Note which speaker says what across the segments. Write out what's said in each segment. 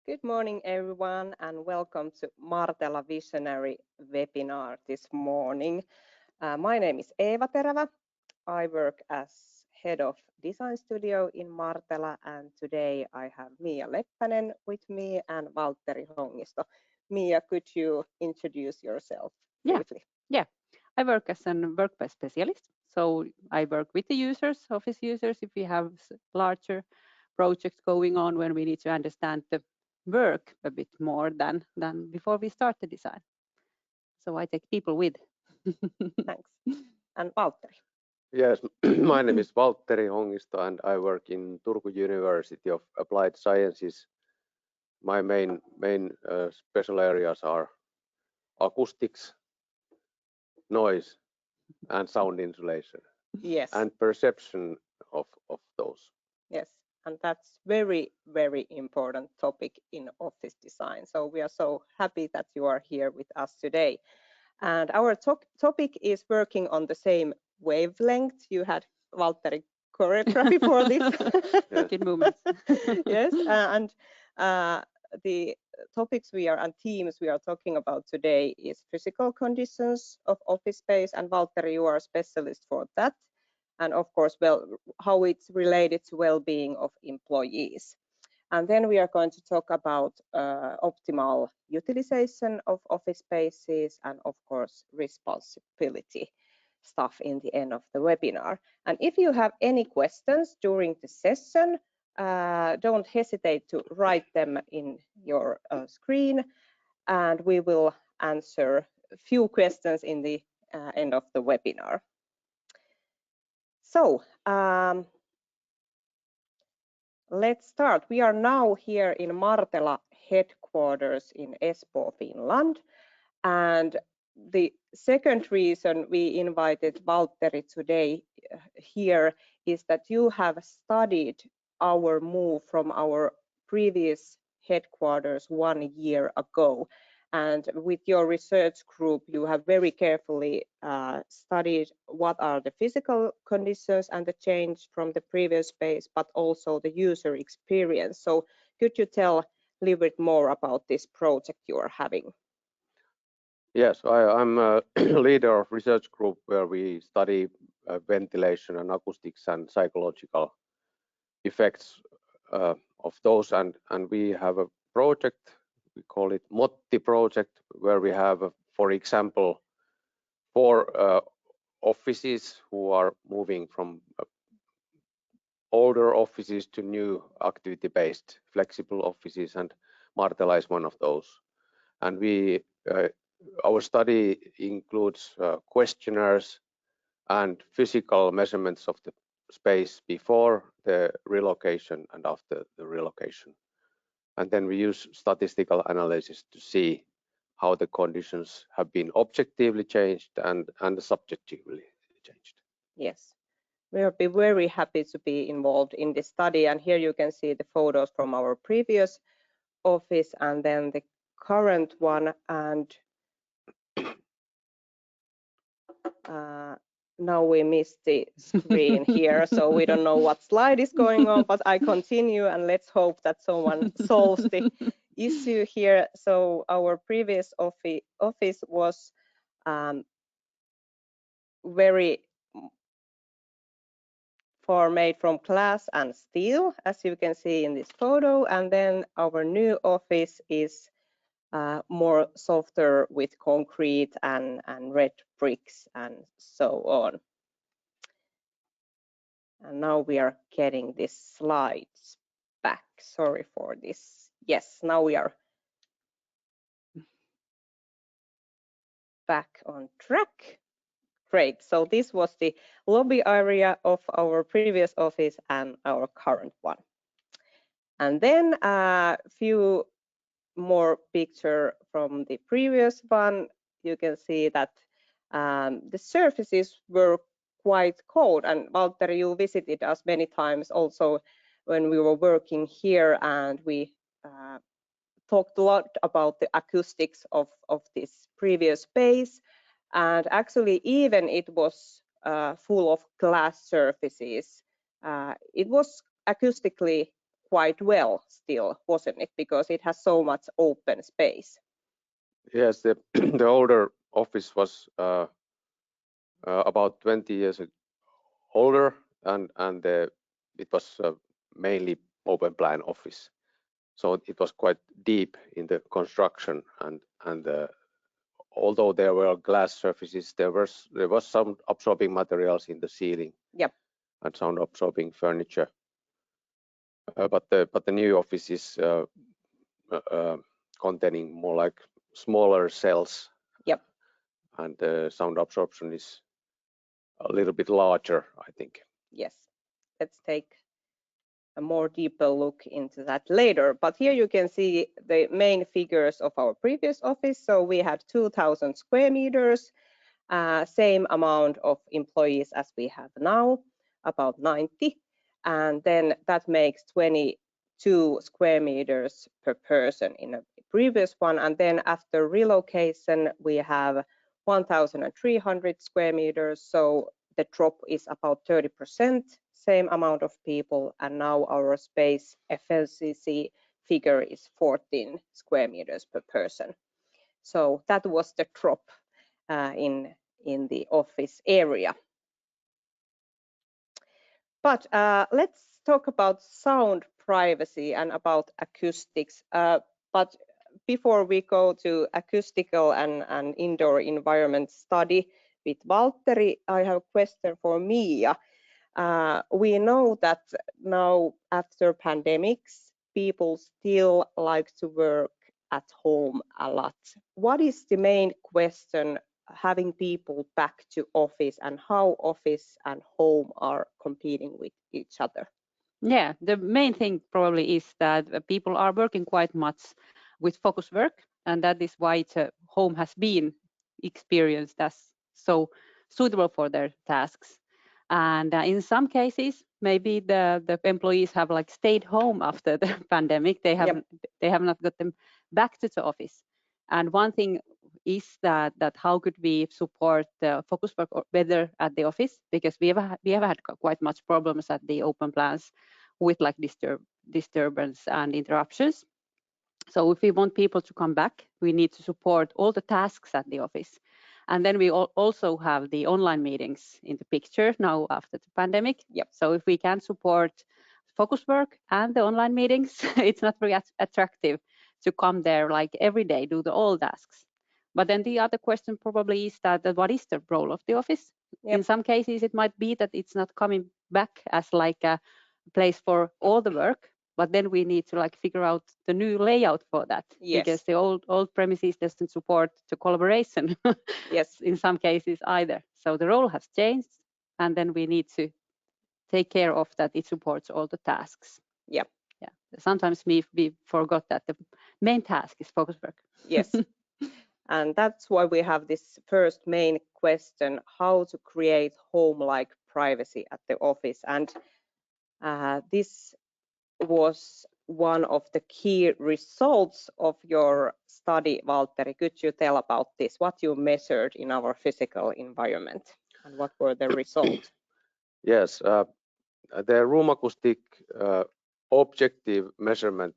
Speaker 1: Good morning, everyone, and welcome to Martela Visionary webinar this morning. My name is Eeva Terävä. I work as head of design studio in Martela, and today I have Mia Leppänen with me and Valtteri Hongisto. Mia, could you introduce yourself briefly?
Speaker 2: Yeah. I work as a workplace specialist. So I work with the users, office users, if we have larger projects going on when we need to understand the work a bit more than before we start the design. So I take people with.
Speaker 1: Thanks. And Valtteri?
Speaker 3: Yes, my name is Valtteri Hongisto and I work in Turku University of Applied Sciences. My main special areas are acoustics, noise, and sound insulation.
Speaker 1: Yes.
Speaker 3: And perception of those.
Speaker 1: Yes, and that's very, very important topic in office design. So we are so happy that you are here with us today. And our topic is working on the same wavelength. You had Valtteri choreography for this.
Speaker 2: Good moments.
Speaker 1: Yes, and the topics and themes we are talking about today is physical conditions of office space, and Valtteri, you are a specialist for that. And of course, how it's related to well-being of employees. And then we are going to talk about optimal utilization of office spaces and of course responsibility stuff in the end of the webinar. And if you have any questions during the session, don't hesitate to write them in your screen, and we will answer a few questions in the end of the webinar. So let's start. We are now here in Martela headquarters in Espoo, Finland. And the second reason we invited Valtteri today here is that you have studied our move from our previous headquarters 1 year ago. And with your research group, you have very carefully studied what are the physical conditions and the change from the previous space, but also the user experience. So could you tell a little bit more about this project you are having?
Speaker 3: Yes, I'm a leader of research group where we study ventilation and acoustics and psychological effects of those. And we have a project. We call it Motti project, where we have, for example, 4 offices who are moving from older offices to new activity-based flexible offices, and Martela is one of those. And our study includes questionnaires and physical measurements of the space before the relocation and after the relocation. And then we use statistical analysis to see how the conditions have been objectively changed and subjectively changed.
Speaker 1: Yes, we'll be very happy to be involved in this study. And here you can see the photos from our previous office and then the current one. And now we missed the screen here, so we don't know what slide is going on, but I continue and let's hope that someone solves the issue here. So our previous office was very far made from glass and steel, as you can see in this photo, and then our new office is more softer with concrete and red bricks and so on. And now we are getting these slides back. Sorry for this. Yes, now we are back on track. Great. So this was the lobby area of our previous office and our current one. And then a few more pictures from the previous one. You can see that the surfaces were quite cold, and Valtteri, you visited us many times also when we were working here, and we talked a lot about the acoustics of this previous space. And actually, even it was full of glass surfaces, it was acoustically quite well still, wasn't it? Because it has so much open space.
Speaker 3: Yes, the older office was about 20 years older, and it was mainly open plan office. So it was quite deep in the construction, and although there were glass surfaces, there was some absorbing materials in the ceiling.
Speaker 1: Yep.
Speaker 3: And sound absorbing furniture. But the new office is containing more like smaller cells.
Speaker 1: Yep.
Speaker 3: And the sound absorption is a little bit larger, I think.
Speaker 1: Yes. Let's take a more deeper look into that later. But here you can see the main figures of our previous office. So we had 2,000 square meters, same amount of employees as we have now, about 90. And then that makes 22 square meters per person in a previous one. And then after relocation, we have 1,300 square meters. So the drop is about 30%, same amount of people. And now our space efficiency figure is 14 square meters per person. So that was the drop in the office area. But let's talk about sound privacy and about acoustics. But before we go to acoustical and indoor environment study with Valtteri, I have a question for Mia. We know that now after pandemics, people still like to work at home a lot. What is the main question having people back to office, and how office and home are competing with each other?
Speaker 2: Yeah, the main thing probably is that people are working quite much with focus work, and that is why home has been experienced as so suitable for their tasks. And in some cases, maybe the employees have like stayed home after the pandemic. They have not got them back to the office. And one thing is that how could we support the focus work better at the office, because we have had quite much problems at the open plans with like disturbance and interruptions. So if we want people to come back, we need to support all the tasks at the office. And then we also have the online meetings in the picture now after the pandemic.
Speaker 1: Yep.
Speaker 2: So if we can support focus work and the online meetings, it's not very attractive to come there like every day, do all tasks. But then the other question probably is that what is the role of the office? Yep. In some cases, it might be that it's not coming back as like a place for all the work, but then we need to like figure out the new layout for that.
Speaker 1: Yes.
Speaker 2: Because the old premises doesn't support the collaboration.
Speaker 1: Yes.
Speaker 2: In some cases either. So the role has changed, and then we need to take care of that it supports all the tasks.
Speaker 1: Yeah.
Speaker 2: Yeah. Sometimes we forgot that the main task is focus work.
Speaker 1: Yes. And that's why we have this first main question, how to create home-like privacy at the office. And this was one of the key results of your study, Valtteri. Could you tell about this, what you measured in our physical environment, and what were the results?
Speaker 3: Yes, the room acoustic objective measurement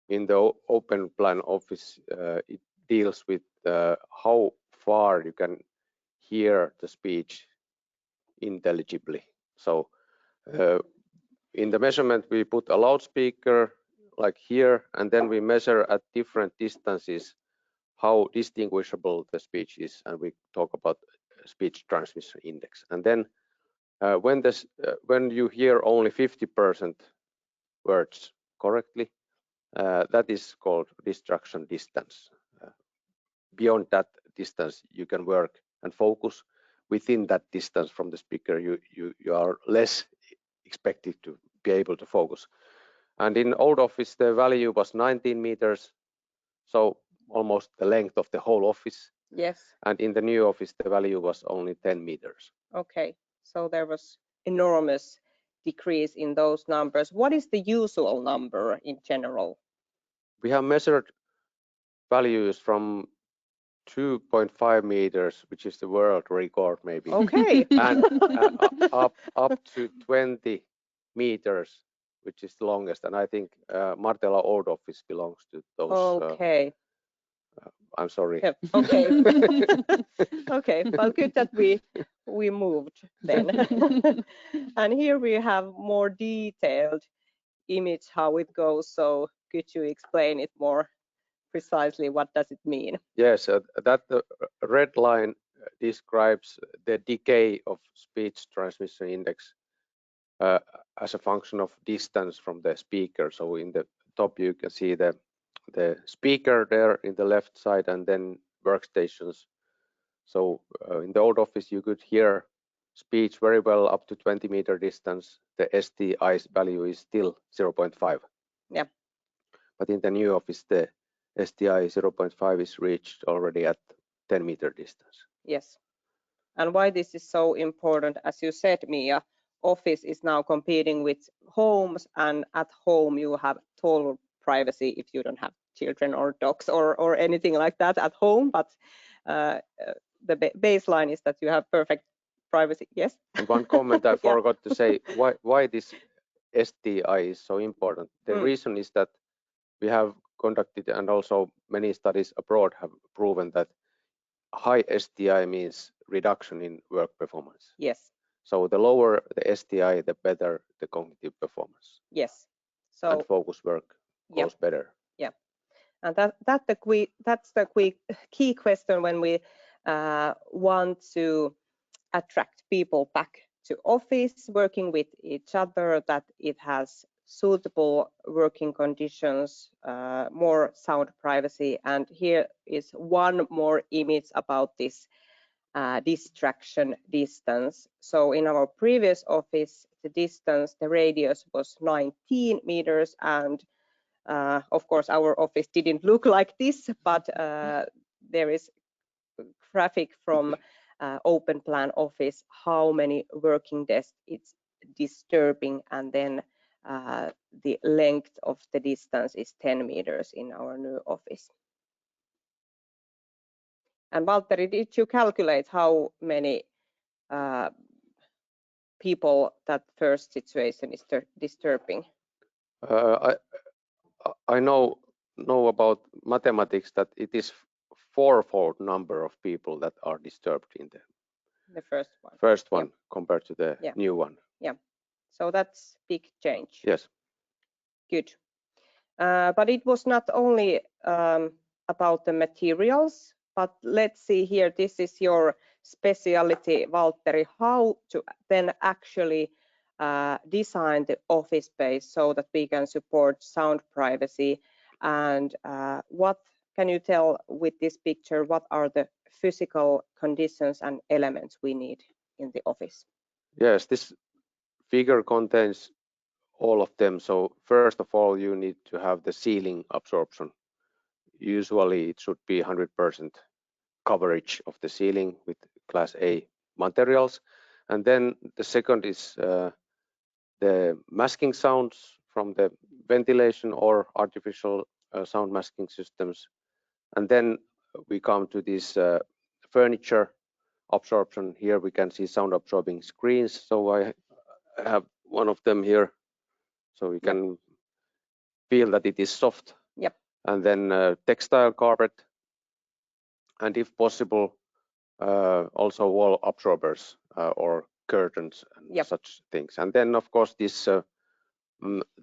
Speaker 3: in the open plan office, it deals with how far you can hear the speech intelligibly. So in the measurement, we put a loudspeaker like here, and then we measure at different distances how distinguishable the speech is, and we talk about speech transmission index. And then when you hear only 50% words correctly, that is called distraction distance. Beyond that distance, you can work and focus. Within that distance from the speaker, you are less expected to be able to focus. And in old office, the value was 19 meters, so almost the length of the whole office.
Speaker 1: Yes.
Speaker 3: And in the new office, the value was only 10 meters.
Speaker 1: Okay, so there was enormous decrease in those numbers. What is the usual number in general?
Speaker 3: We have measured values from 2.5 meters, which is the world record maybe.
Speaker 1: Okay.
Speaker 3: And up to 20 meters, which is the longest, and I think Martela old office belongs to those.
Speaker 1: Okay.
Speaker 3: I'm sorry.
Speaker 1: Yeah, okay. Okay. Well, good that we moved then. And here we have more detailed image how it goes. So could you explain it more precisely? What does it mean?
Speaker 3: Yes, that red line describes the decay of speech transmission index as a function of distance from the speaker. So in the top you can see the speaker there in the left side, and then workstations. So in the old office you could hear speech very well up to 20-meter distance. The STI value is still 0.5.
Speaker 1: Yeah.
Speaker 3: But in the new office the STI 0.5 is reached already at 10-meter distance.
Speaker 1: Yes. And why this is so important, as you said, Mia, office is now competing with homes, and at home you have total privacy if you don't have children or dogs or anything like that at home, but the baseline is that you have perfect privacy. Yes.
Speaker 3: And one comment I forgot to say, why this STI is so important. The reason is that we have conducted, and also many studies abroad have proven that high STI means reduction in work performance.
Speaker 1: Yes.
Speaker 3: So the lower the STI, the better the cognitive performance.
Speaker 1: Yes. So
Speaker 3: and focus work goes better.
Speaker 1: Yeah. And that's the key question when we want to attract people back to office, working with each other, that it has suitable working conditions, more sound privacy. And here is one more image about this distraction distance. So in our previous office, the distance, the radius was 19 meters, and of course our office didn't look like this, but there is traffic from open plan office, how many working desks it's disturbing, and then the length of the distance is 10 meters in our new office. And Valtteri, did you calculate how many people that first situation is disturbing?
Speaker 3: I know about mathematics that it is fourfold number of people that are disturbed in
Speaker 1: the first one.
Speaker 3: First one compared to the new one.
Speaker 1: Yeah. So that's big change.
Speaker 3: Yes.
Speaker 1: Good. But it was not only about the materials, but let's see here, this is your specialty, Valtteri, how to then actually design the office space so that we can support sound privacy. And what can you tell with this picture, what are the physical conditions and elements we need in the office?
Speaker 3: Yes, this figure contains all of them. So first of all, you need to have the ceiling absorption. Usually it should be 100% coverage of the ceiling with class A materials. And then the second is the masking sounds from the ventilation or artificial sound masking systems. And then we come to this furniture absorption. Here we can see sound absorbing screens. So I have one of them here, so we can feel that it is soft.
Speaker 1: Yep.
Speaker 3: And then textile carpet, and if possible, also wall absorbers or curtains and such things. And then of course this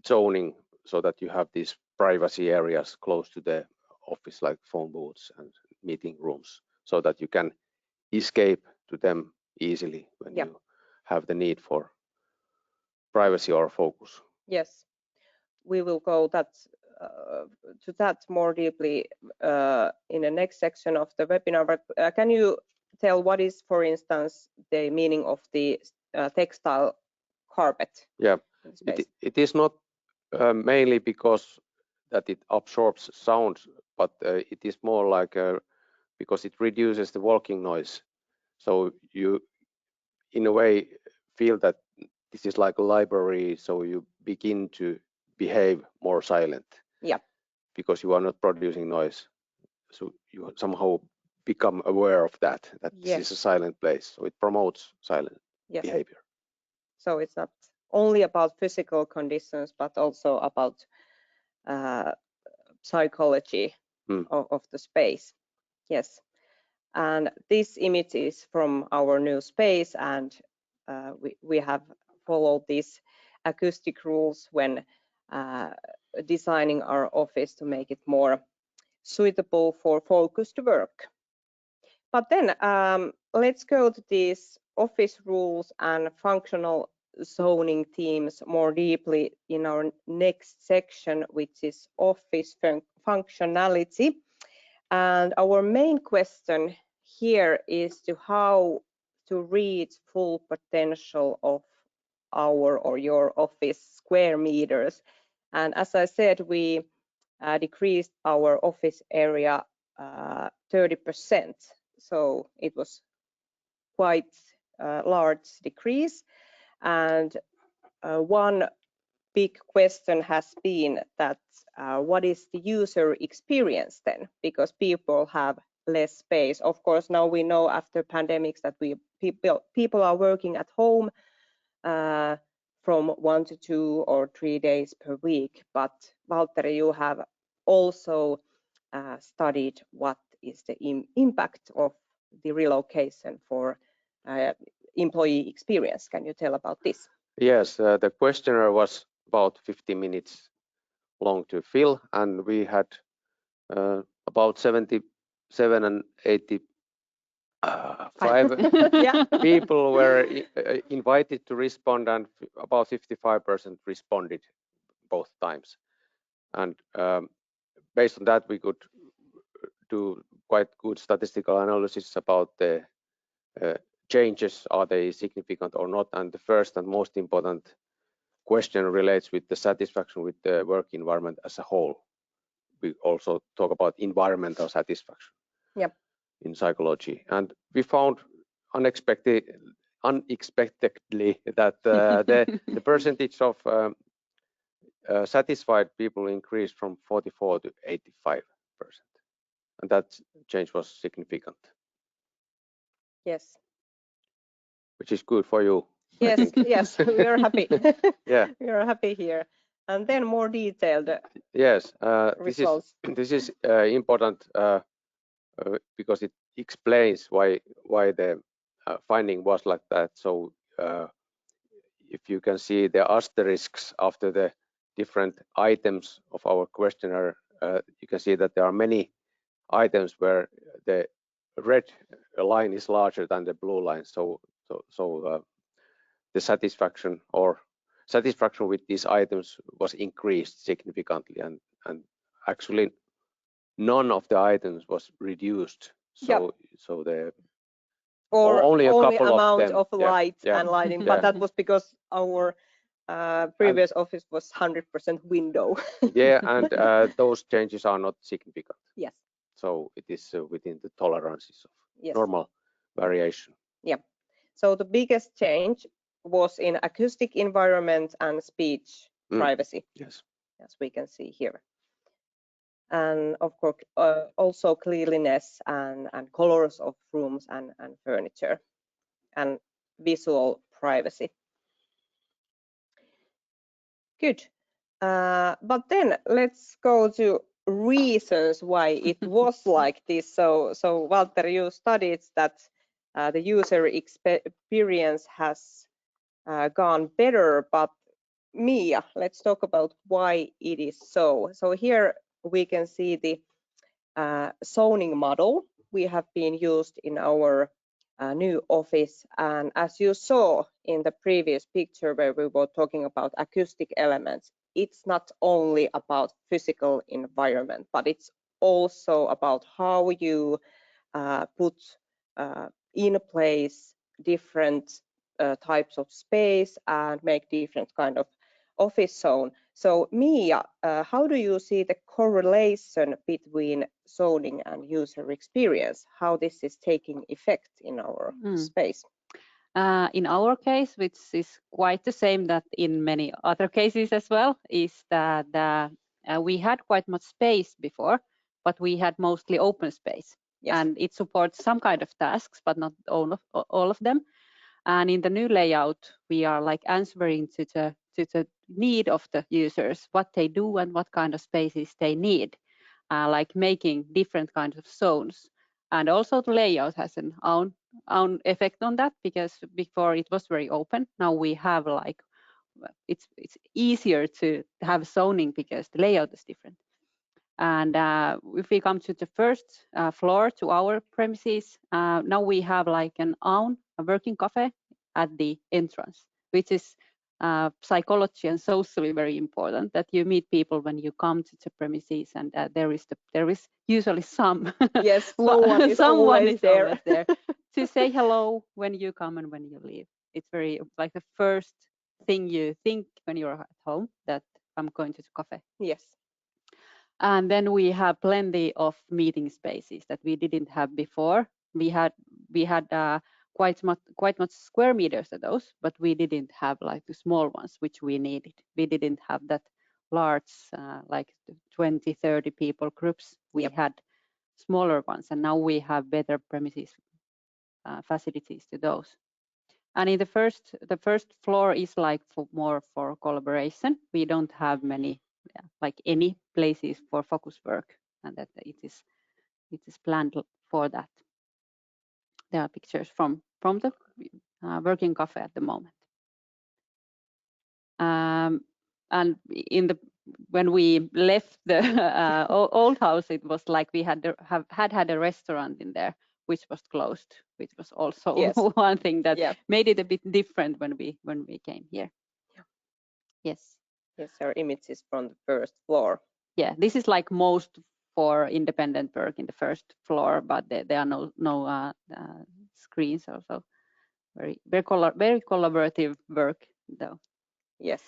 Speaker 3: zoning, so that you have these privacy areas close to the office, like phone booths and meeting rooms, so that you can escape to them easily when you have the need for privacy or focus.
Speaker 1: Yes, we will go to that more deeply in the next section of the webinar. But can you tell what is, for instance, the meaning of the textile carpet?
Speaker 3: Yeah, it is not mainly because that it absorbs sound, but it is more like because it reduces the walking noise. So you, in a way, feel that this is like a library, so you begin to behave more silent.
Speaker 1: Yeah.
Speaker 3: Because you are not producing noise. So you somehow become aware of that this is a silent place. So it promotes silent behavior.
Speaker 1: So it's not only about physical conditions, but also about psychology of the space. Yes, and this image is from our new space, and we have followed these acoustic rules when designing our office to make it more suitable for focused work. But then let's go to these office rules and functional zoning themes more deeply in our next section, which is office functionality. And our main question here is to how to reach full potential of our or your office square meters. And as I said, we decreased our office area 30%. So it was quite a large decrease. And one big question has been that what is the user experience then? Because people have less space. Of course, now we know after pandemics that people are working at home from 1 to 2 or 3 days per week. But Valtteri, you have also studied what is the impact of the relocation for employee experience. Can you tell about this?
Speaker 3: Yes, the questionnaire was about 50 minutes long to fill, and we had about 77 and 85 people were invited to respond, and about 55% responded both times. And based on that, we could do quite good statistical analysis about the changes, are they significant or not. And the first and most important question relates with the satisfaction with the work environment as a whole. We also talk about environmental satisfaction in psychology. And we found unexpectedly that the percentage of satisfied people increased from 44 to 85%. And that change was significant.
Speaker 1: Yes.
Speaker 3: Which is good for you.
Speaker 1: Yes, yes, we are happy.
Speaker 3: Yeah.
Speaker 1: We are happy here. And then more detailed
Speaker 3: yes,
Speaker 1: results.
Speaker 3: This is important because it explains why the finding was like that. So if you can see the asterisks after the different items of our questionnaire, you can see that there are many items where the red line is larger than the blue line. So the satisfaction with these items was increased significantly, and actually none of the items was reduced. So the only a couple
Speaker 1: amount
Speaker 3: of them
Speaker 1: of light and lighting, but that was because our previous office was 100% window.
Speaker 3: Yeah, and those changes are not significant.
Speaker 1: Yes.
Speaker 3: So it is within the tolerances of normal variation.
Speaker 1: Yeah. So the biggest change was in acoustic environment and speech privacy.
Speaker 3: Yes.
Speaker 1: As we can see here. And of course, also cleanliness and colors of rooms and furniture and visual privacy. Good. But then let's go to reasons why it was like this. So Valtteri, you studied that the user experience has gone better, but Mia, let's talk about why it is so. So here we can see the zoning model we have been used in our new office. And as you saw in the previous picture where we were talking about acoustic elements, it's not only about physical environment, but it's also about how you put in place different types of space and make different kind of office zone. So Mia, how do you see the correlation between zoning and user experience? How this is taking effect in our space?
Speaker 2: In our case, which is quite the same that in many other cases as well, is that we had quite much space before, but we had mostly open space. Yes. And it supports some kind of tasks, but not all of them. And in the new layout, we are like answering to the need of the users, what they do and what kind of spaces they need, like making different kinds of zones. And also the layout has an own effect on that, because before it was very open. Now we have like, it's easier to have zoning because the layout is different. And if we come to the first floor to our premises, now we have like a working cafe at the entrance, which is psychology and socially very important, that you meet people when you come to the premises, and there is usually some
Speaker 1: Yes, someone is always there
Speaker 2: to say hello when you come and when you leave. It's very like the first thing you think when you're at home, that I'm going to the cafe.
Speaker 1: Yes.
Speaker 2: And then we have plenty of meeting spaces that we didn't have before. We had quite much square meters of those, but we didn't have like the small ones which we needed. We didn't have that large like 20, 30 people groups. We had smaller ones, and now we have better premises facilities to those. And in the first floor is like more for collaboration. We don't have many like any places for focus work, and that it is planned for that. There are pictures from the working cafe at the moment. And when we left the old house, it was like we had a restaurant in there, which was closed, which was also one thing that made it a bit different when we came here. Yes.
Speaker 1: Yes, our images from the first floor.
Speaker 2: Yeah, this is like most for independent work in the first floor, but there are no screens. Also, very collaborative work though.
Speaker 1: Yes.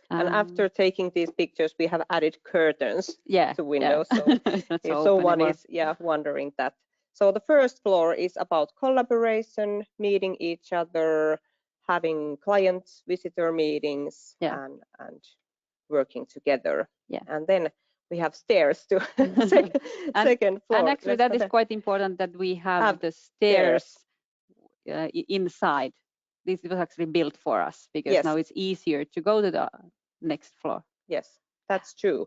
Speaker 1: And after taking these pictures, we have added curtains to windows. So if someone is wondering that. So the first floor is about collaboration, meeting each other, having client visitor meetings, and working together. And then we have stairs to second floor.
Speaker 2: And actually that is quite important, that we have the stairs inside. This was actually built for us, because now it's easier to go to the next floor.
Speaker 1: Yes, that's true.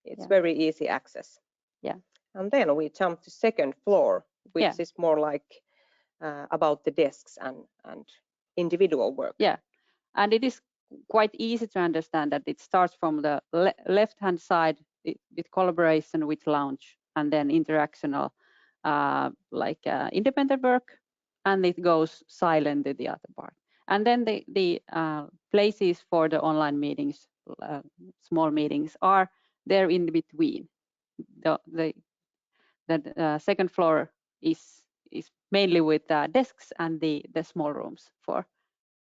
Speaker 1: It's very easy access.
Speaker 2: Yeah.
Speaker 1: And then we jump to second floor, which is more like about the desks and individual work.
Speaker 2: Yeah, and it is quite easy to understand that it starts from the left-hand side with collaboration with lounge, and then interactional independent work, and it goes silent to the other part. And then the places for the online meetings, small meetings, are there in between. The second floor is mainly with desks and the small rooms for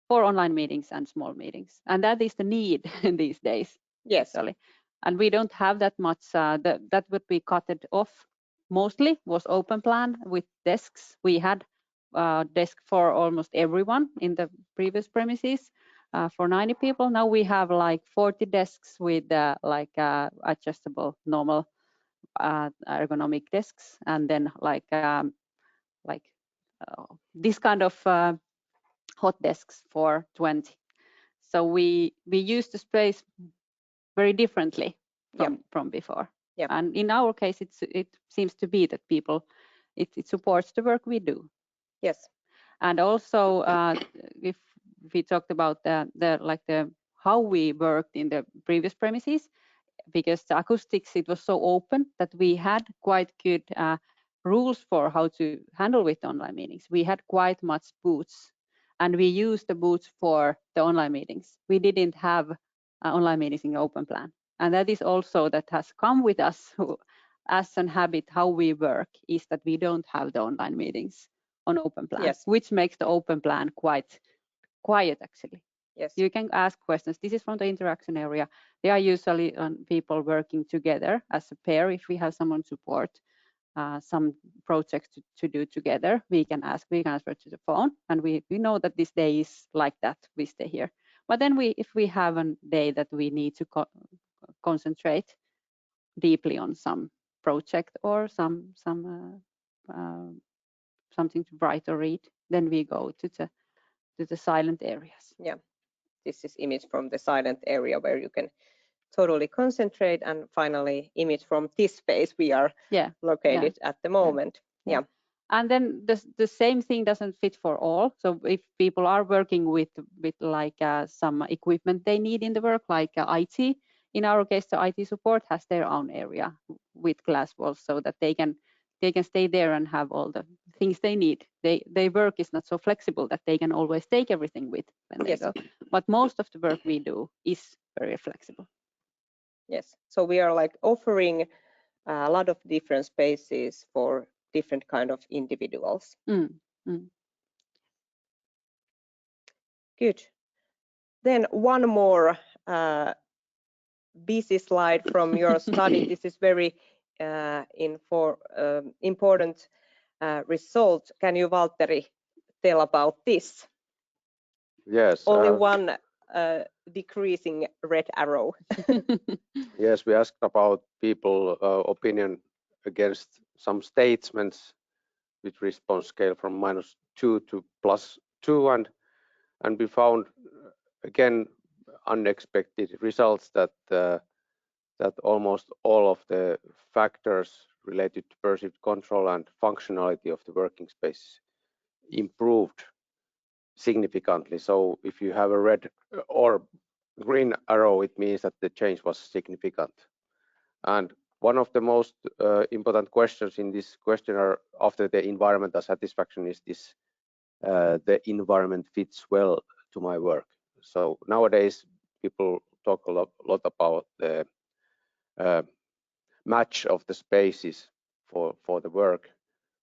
Speaker 2: online meetings and small meetings, and that is the need these days.
Speaker 1: Yes.
Speaker 2: Actually. And we don't have that much. That would be cut off. Mostly was open plan with desks. We had desk for almost everyone in the previous premises for 90 people. Now we have like 40 desks with adjustable normal ergonomic desks, and then this kind of hot desks for 20. So we use the space very differently from before. And in our case, it seems to be that people, it supports the work we do.
Speaker 1: Yes.
Speaker 2: And also, if we talked about the how we worked in the previous premises, because the acoustics, it was so open that we had quite good rules for how to handle with online meetings. We had quite much booths, and we used the booths for the online meetings. We didn't have online meetings in open plan. And that is also that has come with us as an habit. How we work is that we don't have the online meetings on open plan, which makes the open plan quite quiet actually.
Speaker 1: Yes.
Speaker 2: You can ask questions. This is from the interaction area. They are usually people working together as a pair. If we have someone support some projects to do together, we can answer to the phone, and we know that this day is like that. We stay here. But then if we have a day that we need to concentrate deeply on some project or something to write or read, then we go to to the silent areas.
Speaker 1: Yeah, this is image from the silent area where you can totally concentrate, and finally image from this space we are located at the moment. Yeah.
Speaker 2: And then the same thing doesn't fit for all. So if people are working with like some equipment they need in the work, like IT, in our case, the IT support has their own area with glass walls, so that they can stay there and have all the things they need. Their work is not so flexible that they can always take everything with when they go. But most of the work we do is very flexible.
Speaker 1: Yes. So we are like offering a lot of different spaces for different kind of individuals. Good. Then one more busy slide from your study. This is very important result. Can you, Valtteri, tell about this?
Speaker 3: Yes.
Speaker 1: Only one decreasing red arrow.
Speaker 3: Yes, we asked about people opinion against some statements with response scale from -2 to +2, and we found again unexpected results that almost all of the factors related to perceived control and functionality of the working space improved significantly. So if you have a red or green arrow, it means that the change was significant. And one of the most important questions in this questionnaire after the environmental satisfaction is this: the environment fits well to my work. So nowadays people talk a lot about the match of the spaces for the work,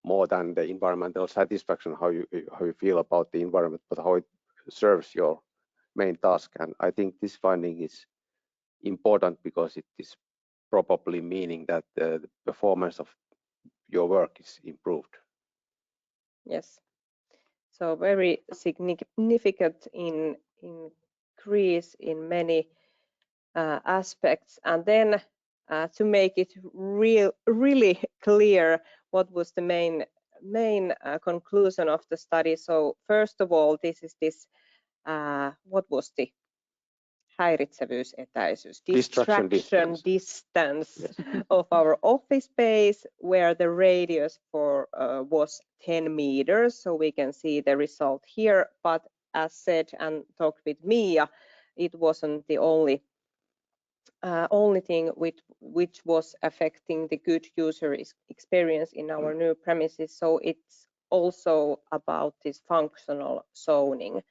Speaker 3: more than the environmental satisfaction, how you feel about the environment, but how it serves your main task. And I think this finding is important because it is probably meaning that the performance of your work is improved.
Speaker 1: Yes. So very significant increase in many aspects. And then to make it really clear, what was the main conclusion of the study? So first of all, this is this what was the häiritsevyys, etäisyys, distraction distance of our office space, where the radius for was 10 meters. So we can see the result here. But as said and talked with Mia, it wasn't the only thing which was affecting the good user experience in our new premises. So it's also about this functional zoning.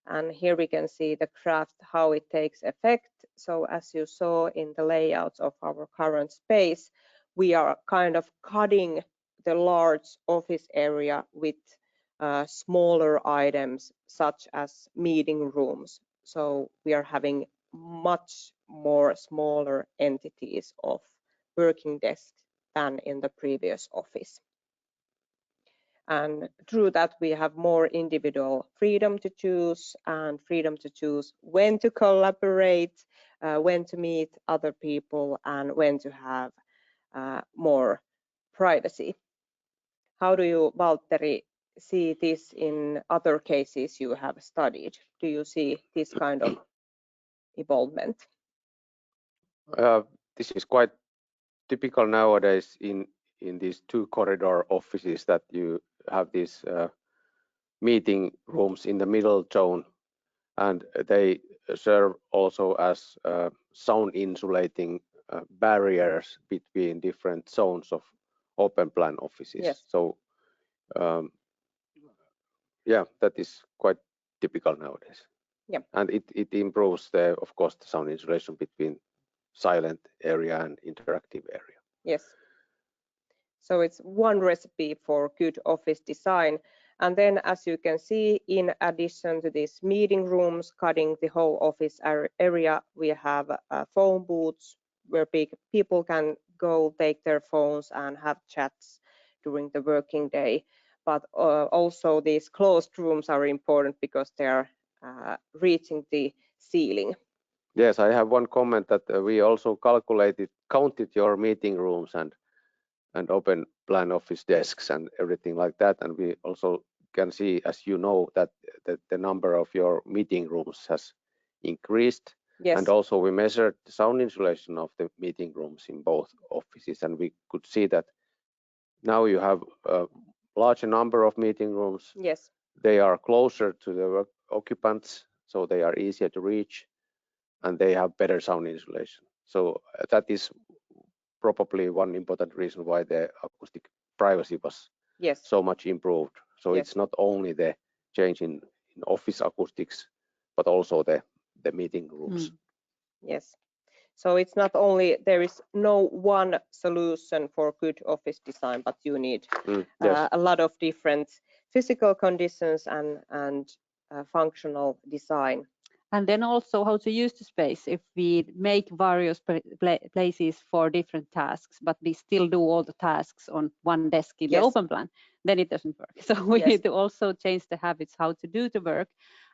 Speaker 1: And here we can see the graph, how it takes effect. So as you saw in the layouts of our current space, we are kind of cutting the large office area with smaller items, such as meeting rooms. So we are having much more smaller entities of working desks than in the previous office. And through that, we have more individual freedom to choose, and freedom to choose when to collaborate, when to meet other people, and when to have more privacy. How do you, Valtteri, see this in other cases you have studied? Do you see this kind of involvement?
Speaker 3: This is quite typical nowadays in these two corridor offices, that you have these meeting rooms in the middle zone, and they serve also as sound insulating barriers between different zones of open plan offices.
Speaker 1: Yes.
Speaker 3: So yeah, that is quite typical nowadays.
Speaker 1: Yeah.
Speaker 3: And it improves of course the sound insulation between silent area and interactive area.
Speaker 1: Yes. So it's one recipe for good office design. And then, as you can see, in addition to these meeting rooms cutting the whole office area, we have phone booths where people can go take their phones and have chats during the working day. But also these closed rooms are important because they are reaching the ceiling.
Speaker 3: Yes, I have one comment that we also counted your meeting rooms and open plan office desks and everything like that, and we also can see, as you know, that the number of your meeting rooms has increased.
Speaker 1: Yes.
Speaker 3: And also we measured the sound insulation of the meeting rooms in both offices, and we could see that now you have a larger number of meeting rooms.
Speaker 1: Yes.
Speaker 3: They are closer to the occupants, so they are easier to reach, and they have better sound insulation. So that is probably one important reason why the acoustic privacy was so much improved. So it's not only the change in office acoustics, but also the meeting rooms.
Speaker 1: Yes. So it's not only, there is no one solution for good office design, but you need a lot of different physical conditions and functional design.
Speaker 2: And then also how to use the space. If we make various places for different tasks, but we still do all the tasks on one desk in the open plan, then it doesn't work. So we need to also change the habits how to do the work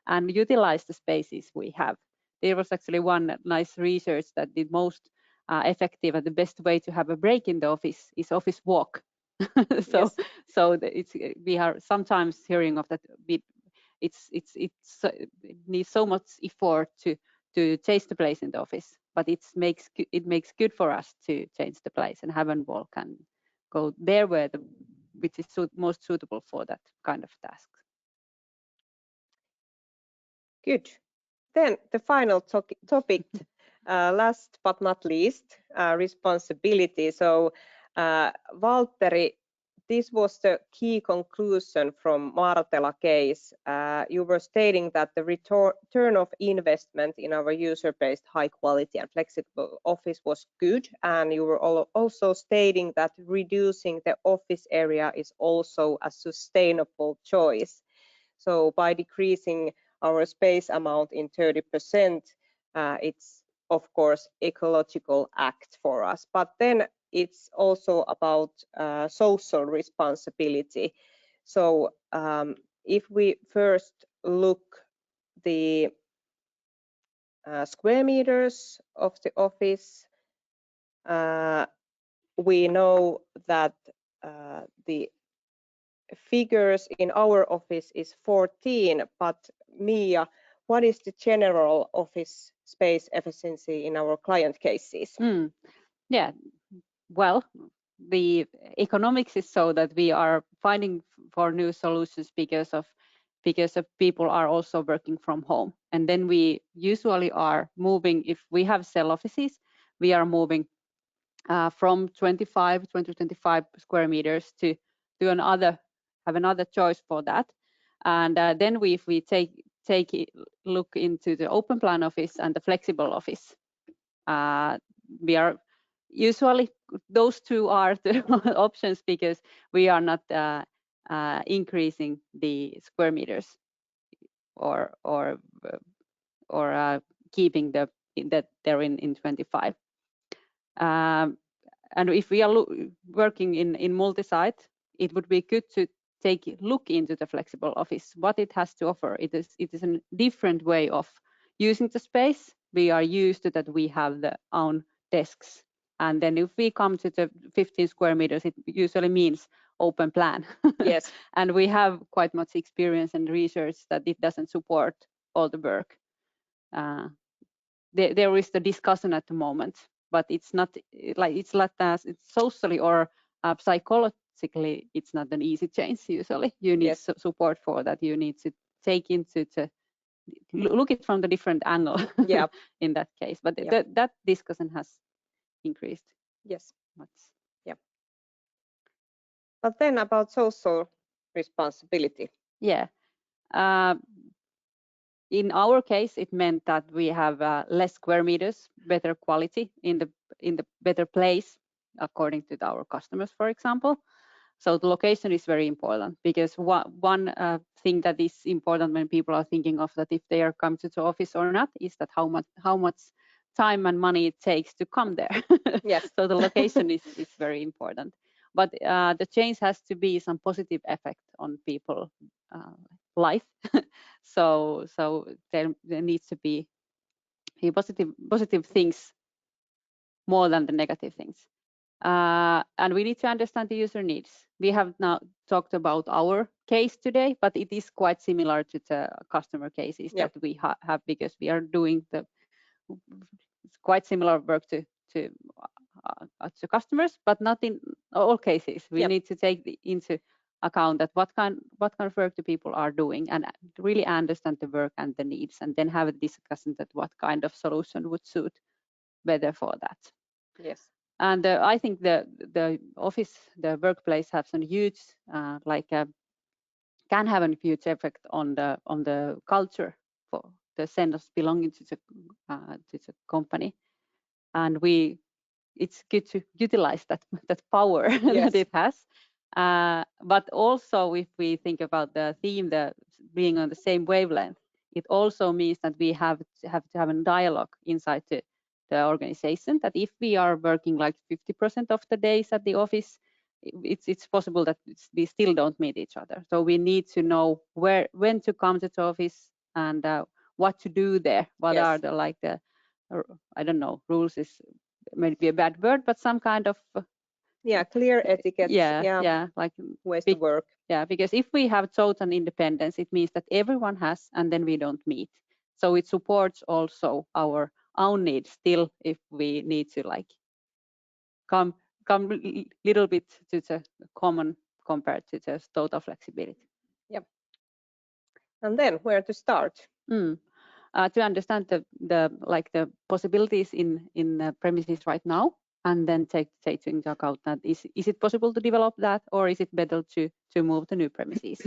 Speaker 2: and utilize the spaces we have. There was actually one nice research that the most effective and the best way to have a break in the office is office walk. So we are sometimes hearing of that. It needs so much effort to change the place in the office, but it makes good for us to change the place and have a walk and go there which is most suitable for that kind of task.
Speaker 1: Good. Then the final topic, last but not least, responsibility. So Valtteri, this was the key conclusion from Martela case. You were stating that the return of investment in our user-based high quality and flexible office was good, and you were also stating that reducing the office area is also a sustainable choice. So by decreasing our space amount in 30%, it's of course ecological act for us. But then it's also about social responsibility. So if we first look the square meters of the office, we know that the figures in our office is 14, but Mia, what is the general office space efficiency in our client cases?
Speaker 2: Yeah, well, the economics is so that we are finding for new solutions because of people are also working from home, and then we usually are moving. If we have cell offices, we are moving from 20 to 25 square meters to have another choice for that. And then if we take a look into the open plan office and the flexible office, we are usually those two are the options because we are not increasing the square meters or keeping that they're in 25. And if we are working in multi-site, it would be good to take a look into the flexible office, what it has to offer. It is a different way of using the space. We are used to that we have the own desks. And then if we come to the 15 square meters, it usually means open plan.
Speaker 1: Yes.
Speaker 2: And we have quite much experience and research that it doesn't support all the work. There is the discussion at the moment, but it's not like it's socially or psychologically, it's not an easy change. Usually, you need support for that. You need to take into to look it from the different angle.
Speaker 1: Yeah.
Speaker 2: In that case, but that discussion has increased.
Speaker 1: Yes.
Speaker 2: Much.
Speaker 1: Yeah. But then about social responsibility.
Speaker 2: Yeah. In our case, it meant that we have less square meters, better quality in the better place according to our customers, for example. So the location is very important because one thing that is important when people are thinking of that if they are come to the office or not is that how much time and money it takes to come there.
Speaker 1: Yes.
Speaker 2: So the location is very important. But the change has to be some positive effect on people life. So there needs to be positive things more than the negative things. And we need to understand the user needs. We have now talked about our case today, but it is quite similar to the customer cases that we have, because we are doing quite similar work to customers, but not in all cases. We need to take into account that what kind of work the people are doing, and really understand the work and the needs, and then have a discussion that what kind of solution would suit better for that.
Speaker 1: Yes.
Speaker 2: And I think the office, the workplace, has a huge can have a huge effect on the culture, for the sense of belonging to the company, and it's good to utilize that power that it has. But also, if we think about the theme, the being on the same wavelength, it also means that we have to have a dialogue inside the organization. That if we are working like 50% of the days at the office, it's possible that we still don't meet each other. So we need to know when to come to the office, and what to do there. What are the I don't know, rules is maybe a bad word, but some kind of
Speaker 1: clear etiquette.
Speaker 2: Like
Speaker 1: ways to work.
Speaker 2: Yeah, because if we have total independence, it means that everyone has, and then we don't meet. So it supports also our own needs still, if we need to like come little bit to the common compared to the total flexibility.
Speaker 1: Yep. And then where to start?
Speaker 2: To understand the possibilities in the premises right now, and then take into account that is it possible to develop that, or is it better to move to new premises?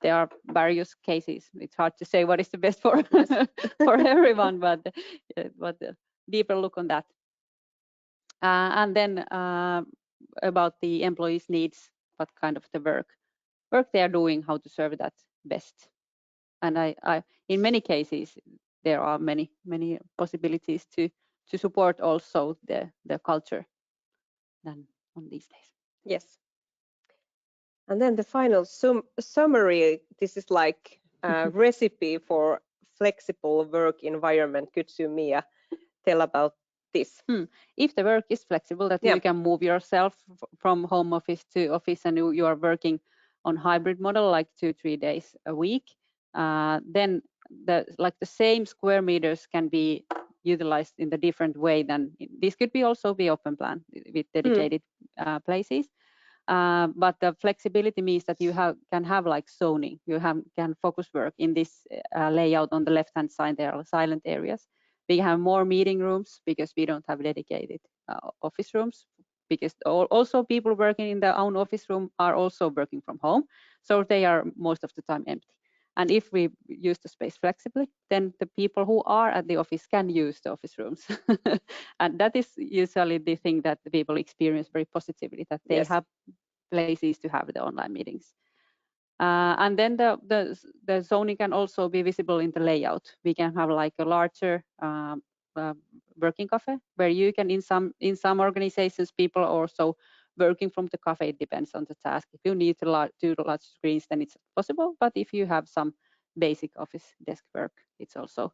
Speaker 2: There are various cases. It's hard to say what is the best for for everyone, but deeper look on that. And then about the employees' needs, what kind of the work they are doing, how to serve that best. And I in many cases there are many possibilities to support also the culture than on these days.
Speaker 1: Yes. And then the final summary. This is like a recipe for flexible work environment. Could you, Mia, tell about this?
Speaker 2: If the work is flexible, that you can move yourself from home office to office, and you are working on hybrid model, like 2-3 days a week, then the same square meters can be utilized in the different way. Than this could be also be open plan with dedicated places. But the flexibility means that you can have like zoning. You can focus work in this layout. On the left hand side, there are silent areas. We have more meeting rooms because we don't have dedicated office rooms, because also people working in their own office room are also working from home, so they are most of the time empty. And if we use the space flexibly, then the people who are at the office can use the office rooms. And that is usually the thing that the people experience very positively, that they have places to have the online meetings. And then the zoning can also be visible in the layout. We can have like a larger working cafe, where you can, in some organizations, people are also working from the cafe. It depends on the task. If you need to do large screens, then it's possible. But if you have some basic office desk work, it's also,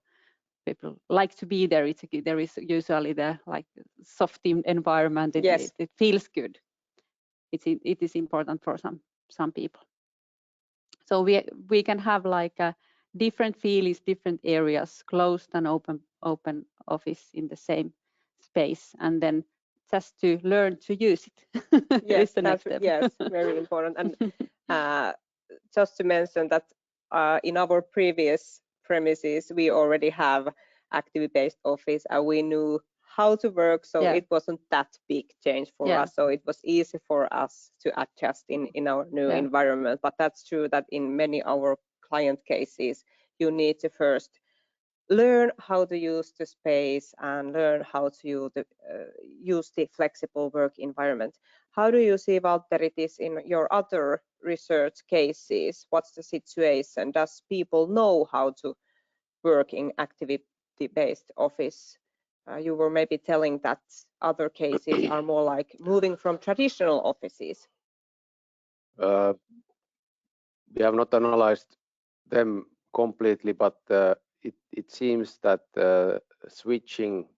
Speaker 2: people like to be there. There is usually the like soft environment. It feels good. It is important for some people. So we can have like a different feelings, different areas, closed and open office in the same space, and then just to learn to use it.
Speaker 1: Yes, the next step. Yes, very important. And just to mention that in our previous premises, we already have activity-based office, and we knew how to work, so it wasn't that big change for us. So it was easy for us to adjust in our new environment. But that's true that in many our client cases, you need to first learn how to use the space and learn how to use the flexible work environment. How do you see, Valtteri, this in your other research cases? What's the situation? Does people know how to work in activity-based office? You were maybe telling that other cases are more like moving from traditional offices.
Speaker 3: We have not analyzed them completely, but it seems that switching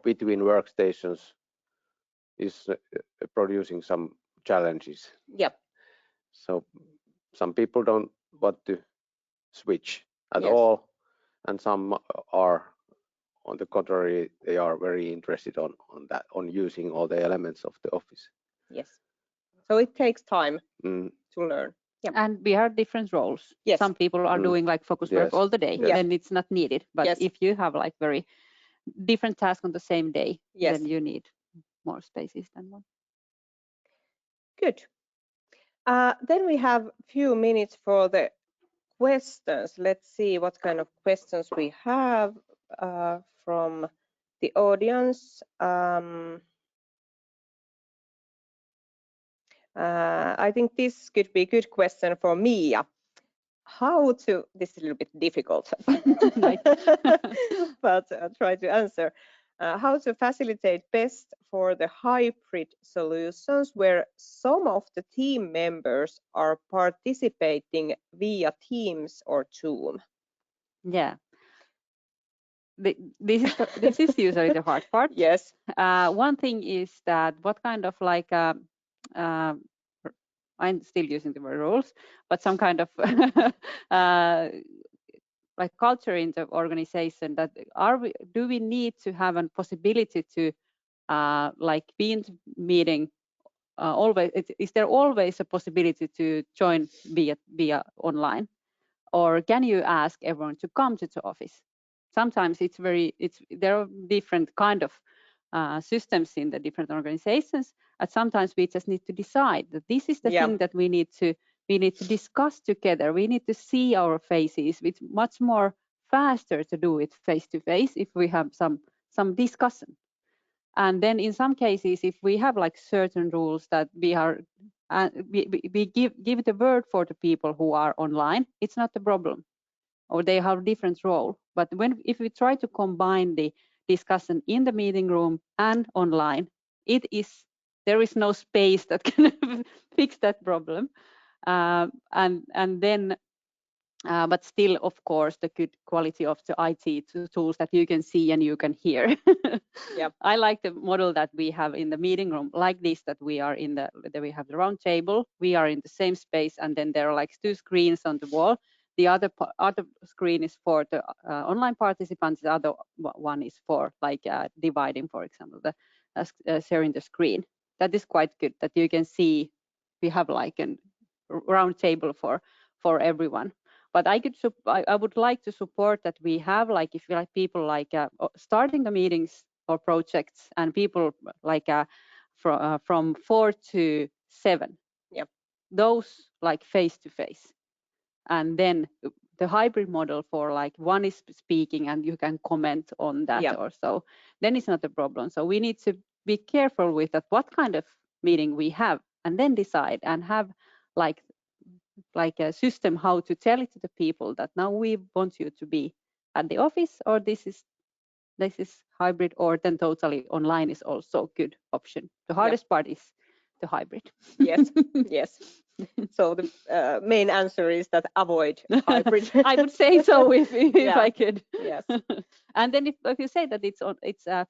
Speaker 3: between workstations is producing some challenges.
Speaker 1: Yep.
Speaker 3: So some people don't want to switch at
Speaker 1: Yes.
Speaker 3: all, and some are, on the contrary, they are very interested on that, on using all the elements of the office.
Speaker 1: Yes. So it takes time
Speaker 3: Mm.
Speaker 1: to learn. Yep.
Speaker 2: And we have different roles.
Speaker 1: Yes.
Speaker 2: Some people are doing like focus work
Speaker 3: Yes.
Speaker 2: all the day,
Speaker 1: Yes.
Speaker 2: then it's not needed. But
Speaker 1: Yes.
Speaker 2: if you have like very different tasks on the same day,
Speaker 1: Yes.
Speaker 2: then you need more spaces than one.
Speaker 1: Good. Then we have a few minutes for the questions. Let's see what kind of questions we have from the audience. I think this could be a good question for Mia. This is a little bit difficult, but I'll try to answer. How to facilitate best for the hybrid solutions where some of the team members are participating via Teams or Zoom?
Speaker 2: Yeah. This is usually the hard part.
Speaker 1: Yes.
Speaker 2: One thing is that what kind of like I'm still using the word rules, but some kind of like culture in the organization that do we need to have a possibility to like be in the meeting always? Is there always a possibility to join via online, or can you ask everyone to come to the office? Sometimes there are different kind of systems in the different organizations, and sometimes we just need to decide that this is the thing that we need to discuss together. We need to see our faces. It's much more faster to do it face to face if we have some discussion. And then in some cases, if we have like certain rules that we give the word for the people who are online, it's not a problem, or they have different role. But if we try to combine the discussion in the meeting room and online, there is no space that can fix that problem. And then but still, of course, the good quality of the IT tools that you can see and you can hear.
Speaker 1: Yep.
Speaker 2: I like the model that we have in the meeting room, like this, that we are that we have the round table, we are in the same space, and then there are like 2 screens on the wall. The other screen is for the online participants. The other one is for like dividing, for example, sharing the screen. That is quite good that you can see. We have like a round table for everyone. But I would like to support that we have like, if you like, people like starting the meetings or projects, and people like from 4 to 7.
Speaker 1: Yep.
Speaker 2: Those like face to face, and then the hybrid model for like one is speaking and you can comment on that.
Speaker 1: Yep.
Speaker 2: Or so. Then it's not a problem. So we need to be careful with that, what kind of meeting we have, and then decide and have like a system how to tell it to the people that now we want you to be at the office, or this is hybrid, or then totally online is also a good option. The hardest part is the hybrid.
Speaker 1: Yes. Yes. So the main answer is that avoid hybrid.
Speaker 2: I would say so if I could.
Speaker 1: Yes.
Speaker 2: And then if you say that it's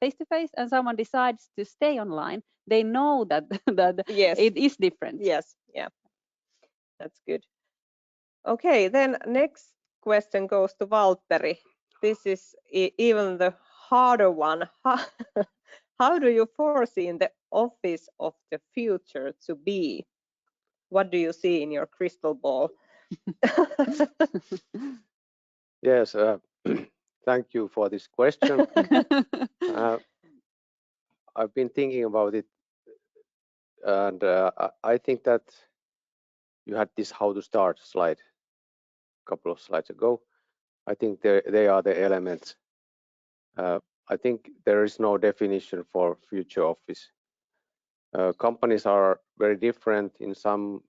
Speaker 2: face to face, and someone decides to stay online, they know that
Speaker 1: Yes.
Speaker 2: it is different.
Speaker 1: Yes. Yeah. That's good. Okay, then next question goes to Valtteri. This is even the harder one. How do you foresee in the office of the future to be? What do you see in your crystal ball?
Speaker 3: Yes, thank you for this question. I've been thinking about it, and I think that you had this how to start slide a couple of slides ago. I think they are the elements. I think there is no definition for future office. Companies are very different. In some,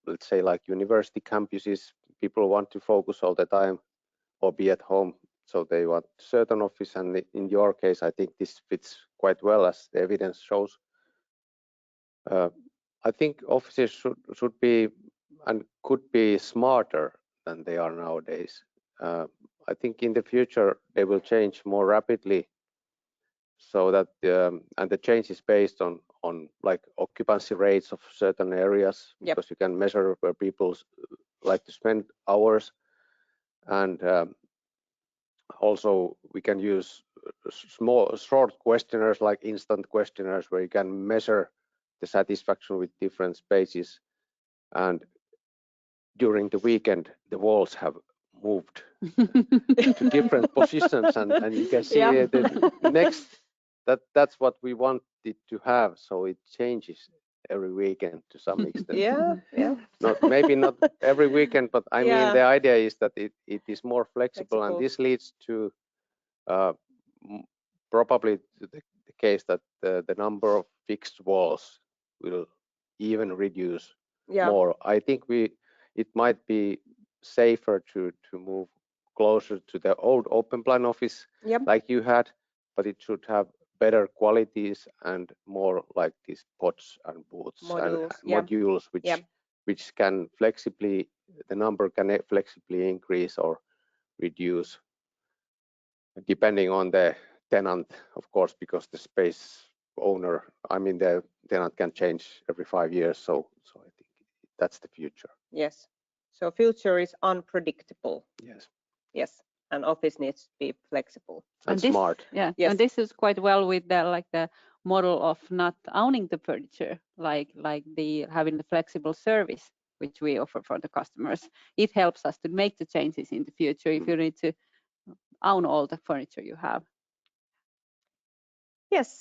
Speaker 3: let's say, like university campuses, people want to focus all the time or be at home, so they want certain office. And in your case, I think this fits quite well, as the evidence shows. I think offices should be and could be smarter than they are nowadays. I think in the future they will change more rapidly. so that and the change is based on like occupancy rates of certain areas, because you can measure where people like to spend hours, and also we can use small short questionnaires like instant questionnaires where you can measure the satisfaction with different spaces, and during the weekend the walls have moved to different positions, and you can see the next that's what we wanted to have, so it changes every weekend to some extent. Maybe not every weekend, but I mean the idea is that it is more flexible, and this leads to probably to the case that the number of fixed walls will even reduce more. I think it might be safer to move closer to the old open plan office like you had, but it should have better qualities and more like these pods and booths and modules which can flexibly, the number can flexibly increase or reduce depending on the tenant, of course, because the space owner, I mean the tenant can change every 5 years, so I think that's the future.
Speaker 1: Yes, so future is unpredictable.
Speaker 3: Yes,
Speaker 1: and office needs to be flexible
Speaker 3: and smart.
Speaker 2: And this is quite well with the model of not owning the furniture, like the having the flexible service which we offer for the customers. It helps us to make the changes in the future if you need to own all the furniture you have.
Speaker 1: Yes,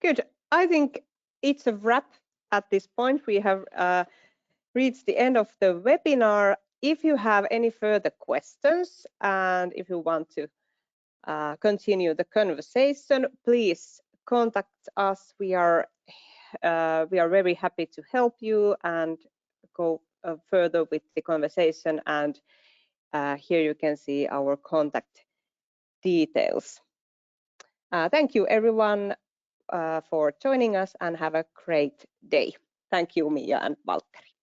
Speaker 1: good. I think it's a wrap at this point. We have reached the end of the webinar. If you have any further questions and if you want to continue the conversation, please contact us. We are very happy to help you and go further with the conversation. And here you can see our contact details. Thank you everyone for joining us, and have a great day. Thank you, Mia and Valtteri.